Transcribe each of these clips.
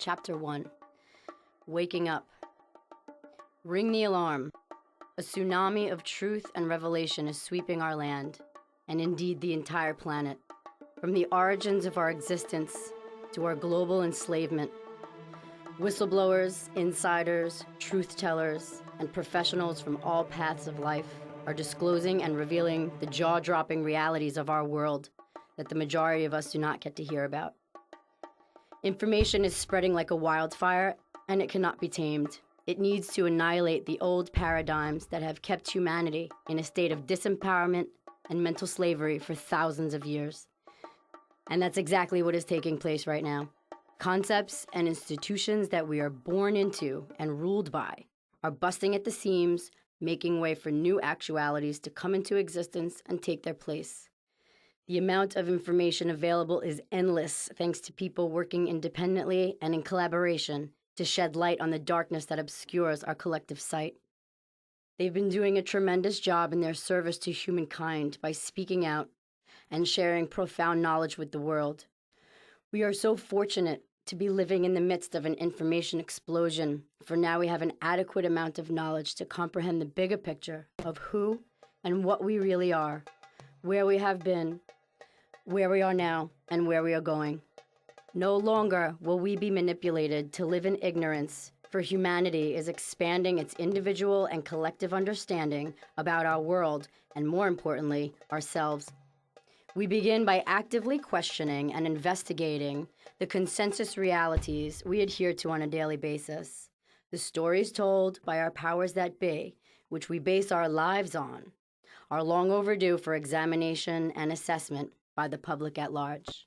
Chapter 1. Waking Up. Ring the alarm. A tsunami of truth and revelation is sweeping our land, and indeed the entire planet, from the origins of our existence to our global enslavement. Whistleblowers, insiders, truth-tellers, and professionals from all paths of life are disclosing and revealing the jaw-dropping realities of our world that the majority of us do not get to hear about. Information is spreading like a wildfire, and it cannot be tamed. It needs to annihilate the old paradigms that have kept humanity in a state of disempowerment and mental slavery for thousands of years. And that's exactly what is taking place right now. Concepts and institutions that we are born into and ruled by are busting at the seams, making way for new actualities to come into existence and take their place. The amount of information available is endless thanks to people working independently and in collaboration to shed light on the darkness that obscures our collective sight. They've been doing a tremendous job in their service to humankind by speaking out and sharing profound knowledge with the world. We are so fortunate to be living in the midst of an information explosion, for now we have an adequate amount of knowledge to comprehend the bigger picture of who and what we really are, where we have been, where we are now, and where we are going. No longer will we be manipulated to live in ignorance, for humanity is expanding its individual and collective understanding about our world, and more importantly, ourselves. We begin by actively questioning and investigating the consensus realities we adhere to on a daily basis, the stories told by our powers that be, which we base our lives on, are long overdue for examination and assessment by the public at large.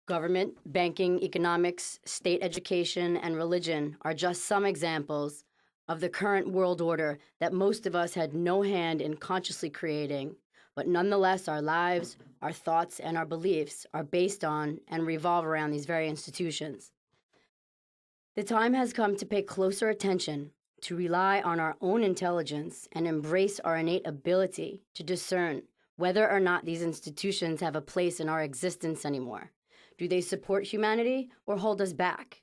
Government, banking, economics, state education, and religion are just some examples of the current world order that most of us had no hand in consciously creating, but nonetheless our lives, our thoughts, and our beliefs are based on and revolve around these very institutions. The time has come to pay closer attention, to rely on our own intelligence and embrace our innate ability to discern whether or not these institutions have a place in our existence anymore. Do they support humanity or hold us back?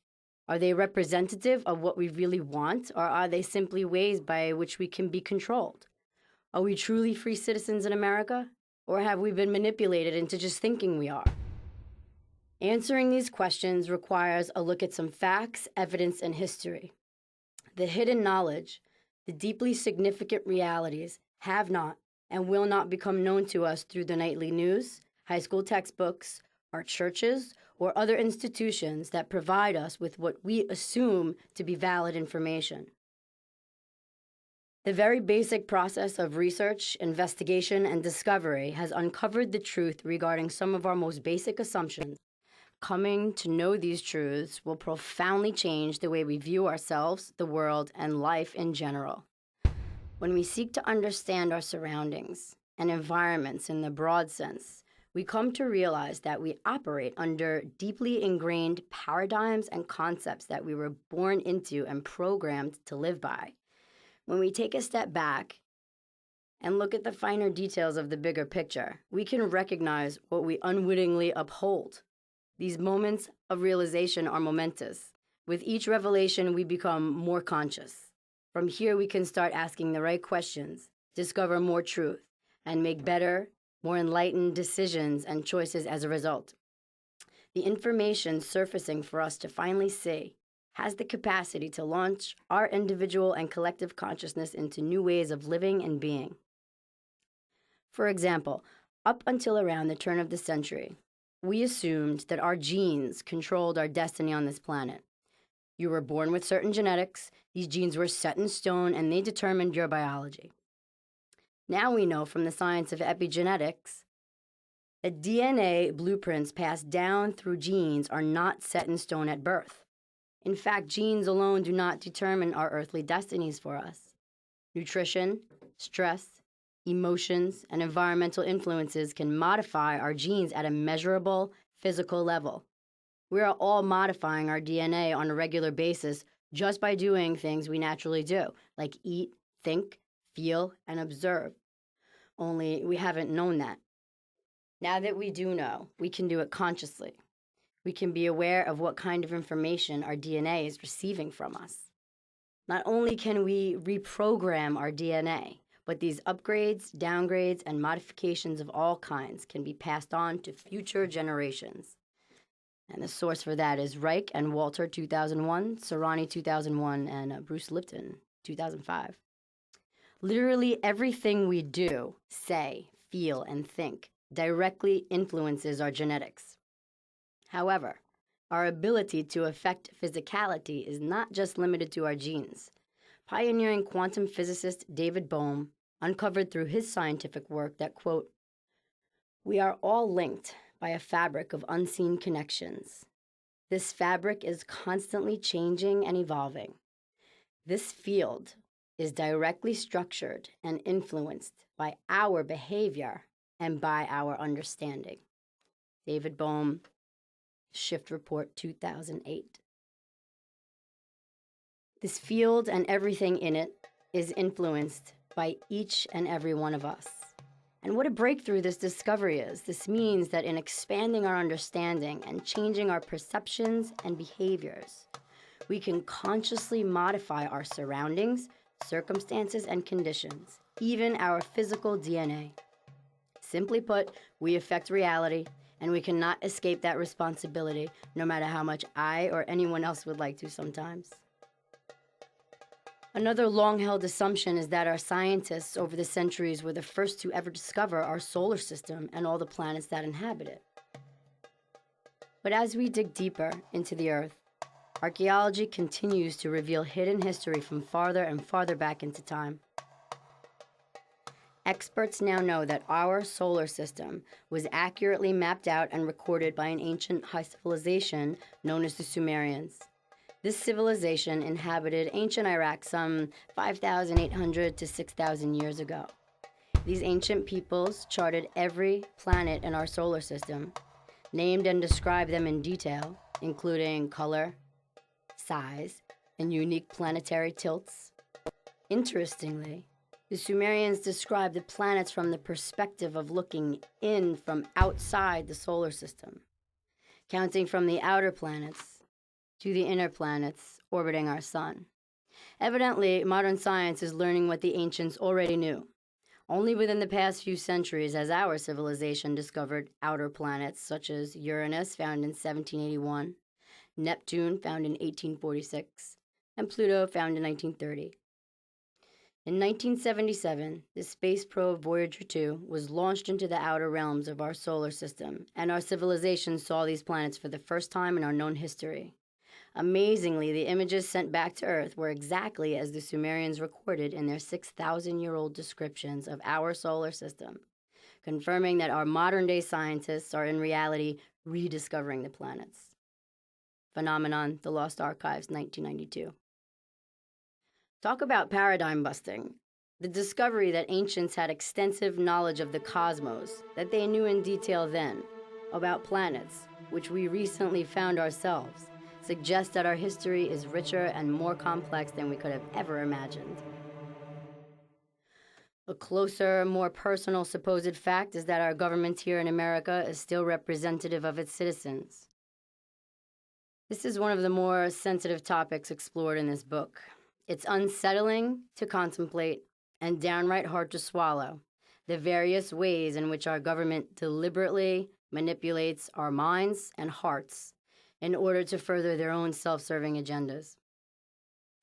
Are they representative of what we really want, or are they simply ways by which we can be controlled? Are we truly free citizens in America, or have we been manipulated into just thinking we are? Answering these questions requires a look at some facts, evidence, and history. The hidden knowledge, the deeply significant realities have not and will not become known to us through the nightly news, high school textbooks, our churches, or other institutions that provide us with what we assume to be valid information. The very basic process of research, investigation, and discovery has uncovered the truth regarding some of our most basic assumptions. Coming to know these truths will profoundly change the way we view ourselves, the world, and life in general. When we seek to understand our surroundings and environments in the broad sense, we come to realize that we operate under deeply ingrained paradigms and concepts that we were born into and programmed to live by. When we take a step back and look at the finer details of the bigger picture, we can recognize what we unwittingly uphold. These moments of realization are momentous. With each revelation, we become more conscious. From here, we can start asking the right questions, discover more truth, and make better, more enlightened decisions and choices as a result. The information surfacing for us to finally see has the capacity to launch our individual and collective consciousness into new ways of living and being. For example, up until around the turn of the century, we assumed that our genes controlled our destiny on this planet. You were born with certain genetics, these genes were set in stone, and they determined your biology. Now we know from the science of epigenetics that DNA blueprints passed down through genes are not set in stone at birth. In fact, genes alone do not determine our earthly destinies for us. Nutrition, stress, emotions, and environmental influences can modify our genes at a measurable physical level. We are all modifying our DNA on a regular basis just by doing things we naturally do, like eat, think, feel, and observe. Only we haven't known that. Now that we do know, we can do it consciously. We can be aware of what kind of information our DNA is receiving from us. Not only can we reprogram our DNA, but these upgrades, downgrades, and modifications of all kinds can be passed on to future generations. And the source for that is Reich and Walter, 2001, Serrani, 2001, and Bruce Lipton, 2005. Literally everything we do, say, feel, and think directly influences our genetics. However, our ability to affect physicality is not just limited to our genes. Pioneering quantum physicist David Bohm uncovered through his scientific work that, quote, "We are all linked by a fabric of unseen connections. This fabric is constantly changing and evolving. This field is directly structured and influenced by our behavior and by our understanding." David Bohm, Shift Report, 2008. This field and everything in it is influenced by each and every one of us. And what a breakthrough this discovery is. This means that in expanding our understanding and changing our perceptions and behaviors, we can consciously modify our surroundings, circumstances, and conditions, even our physical DNA. Simply put, we affect reality, and we cannot escape that responsibility, no matter how much I or anyone else would like to sometimes. Another long-held assumption is that our scientists over the centuries were the first to ever discover our solar system and all the planets that inhabit it. But as we dig deeper into the Earth, archaeology continues to reveal hidden history from farther and farther back into time. Experts now know that our solar system was accurately mapped out and recorded by an ancient high civilization known as the Sumerians. This civilization inhabited ancient Iraq some 5,800 to 6,000 years ago. These ancient peoples charted every planet in our solar system, named and described them in detail, including color, size, and unique planetary tilts. Interestingly, the Sumerians described the planets from the perspective of looking in from outside the solar system, counting from the outer planets to the inner planets orbiting our sun. Evidently, modern science is learning what the ancients already knew. Only within the past few centuries has our civilization discovered outer planets such as Uranus, found in 1781, Neptune, found in 1846, and Pluto, found in 1930. In 1977, the space probe Voyager 2 was launched into the outer realms of our solar system, and our civilization saw these planets for the first time in our known history. Amazingly, the images sent back to Earth were exactly as the Sumerians recorded in their 6,000-year-old descriptions of our solar system, confirming that our modern-day scientists are in reality rediscovering the planets. Phenomenon, The Lost Archives, 1992. Talk about paradigm busting. The discovery that ancients had extensive knowledge of the cosmos, that they knew in detail then, about planets, which we recently found ourselves, suggests that our history is richer and more complex than we could have ever imagined. A closer, more personal supposed fact is that our government here in America is still representative of its citizens. This is one of the more sensitive topics explored in this book. It's unsettling to contemplate and downright hard to swallow, the various ways in which our government deliberately manipulates our minds and hearts in order to further their own self-serving agendas.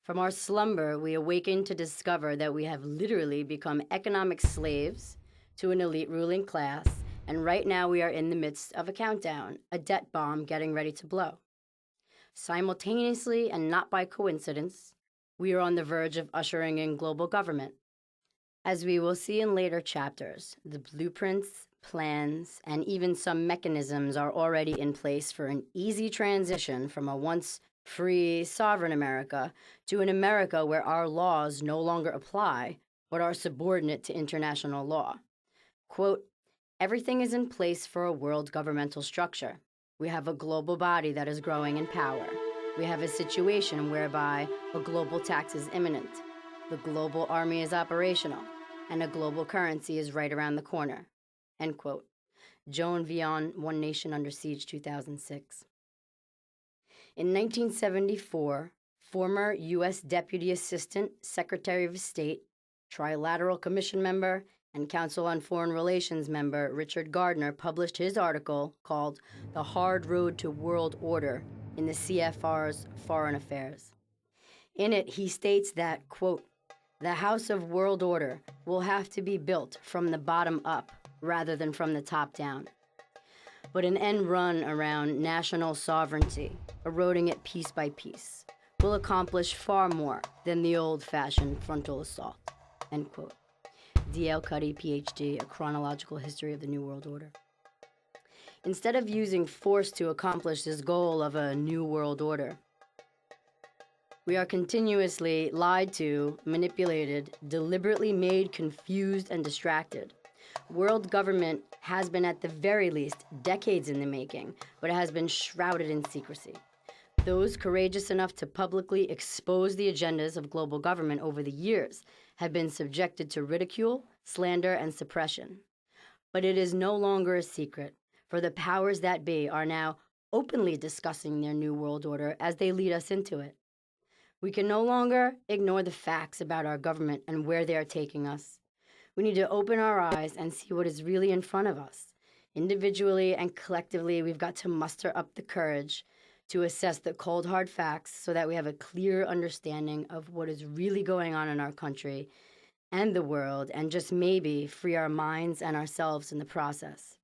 From our slumber, we awaken to discover that we have literally become economic slaves to an elite ruling class, and right now we are in the midst of a countdown, a debt bomb getting ready to blow. Simultaneously, and not by coincidence, we are on the verge of ushering in global government. As we will see in later chapters, the blueprints, plans, and even some mechanisms are already in place for an easy transition from a once free, sovereign America to an America where our laws no longer apply, but are subordinate to international law. Quote, "Everything is in place for a world governmental structure. We have a global body that is growing in power. We have a situation whereby a global tax is imminent. The global army is operational, and a global currency is right around the corner." End quote. Joan Vion, One Nation Under Siege, 2006. In 1974, former U.S. Deputy Assistant Secretary of State, Trilateral Commission member, and Council on Foreign Relations member Richard Gardner published his article called The Hard Road to World Order in the CFR's Foreign Affairs. In it, he states that, quote, the House of World Order will have to be built from the bottom up rather than from the top down. But an end run around national sovereignty, eroding it piece by piece, will accomplish far more than the old-fashioned frontal assault, end quote. D.L. Cuddy, Ph.D., A Chronological History of the New World Order. Instead of using force to accomplish this goal of a new world order, we are continuously lied to, manipulated, deliberately made confused and distracted. World government has been at the very least decades in the making, but it has been shrouded in secrecy. Those courageous enough to publicly expose the agendas of global government over the years have been subjected to ridicule, slander, and suppression. But it is no longer a secret, for the powers that be are now openly discussing their new world order as they lead us into it. We can no longer ignore the facts about our government and where they are taking us. We need to open our eyes and see what is really in front of us. Individually and collectively, we've got to muster up the courage to assess the cold, hard facts so that we have a clear understanding of what is really going on in our country and the world, and just maybe free our minds and ourselves in the process.